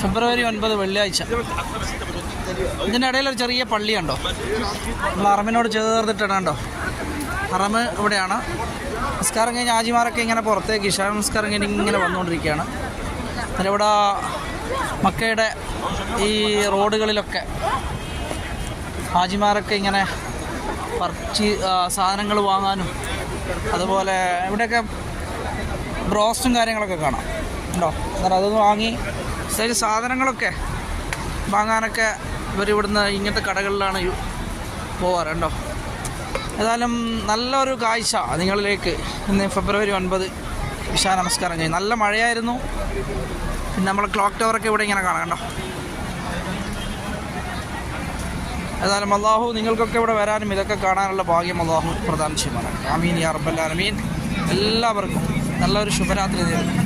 ഫെബ്രുവരി 9 വെള്ളിയാഴ്ച. ഇതിൻ്റെ ഇടയിൽ ഒരു ചെറിയ പള്ളിയുണ്ടോ, നമ്മൾ ഹറമിനോട് ചേർത്തിട്ടാണ് കേട്ടോ. ഹറമ് ഇവിടെയാണ്. നമസ്കാരം കഴിഞ്ഞ് ഹാജിമാരൊക്കെ ഇങ്ങനെ പുറത്തേക്ക് ഇശാ നമസ്കാരം കഴിഞ്ഞ് ഇങ്ങനെ വന്നുകൊണ്ടിരിക്കുകയാണ്. അതിലിവിടെ മക്കയുടെ ഈ റോഡുകളിലൊക്കെ ഹാജിമാരൊക്കെ ഇങ്ങനെ സാധനങ്ങൾ വാങ്ങാനും അതുപോലെ ഇവിടെയൊക്കെ ബ്രോസ്റ്റും കാര്യങ്ങളൊക്കെ കാണാം ഉണ്ടോ. എന്നാൽ അതൊന്ന് വാങ്ങി സാധനങ്ങളൊക്കെ വാങ്ങാനൊക്കെ ഇവരിവിടുന്ന് ഇങ്ങനത്തെ കടകളിലാണ് പോകാറുണ്ടോ. ഏതായാലും നല്ലൊരു കാഴ്ച നിങ്ങളിലേക്ക് ഇന്ന് ഫെബ്രുവരി 9 ഇശാ നമസ്കാരം കഴിഞ്ഞു. നല്ല മഴയായിരുന്നു. പിന്നെ നമ്മൾ ക്ലോക്ക് ടവറൊക്കെ ഇവിടെ ഇങ്ങനെ കാണാം കണ്ടോ. ഏതായാലും അള്ളാഹു നിങ്ങൾക്കൊക്കെ ഇവിടെ വരാനും ഇതൊക്കെ കാണാനുള്ള ഭാഗ്യം അള്ളാഹു പ്രദാനം ചെയ്യുവാനാണ്. ആമീൻ യാ റബ്ബൽ ആലമീൻ. എല്ലാവർക്കും നല്ലൊരു ശുഭരാത്രി നേരുന്നു.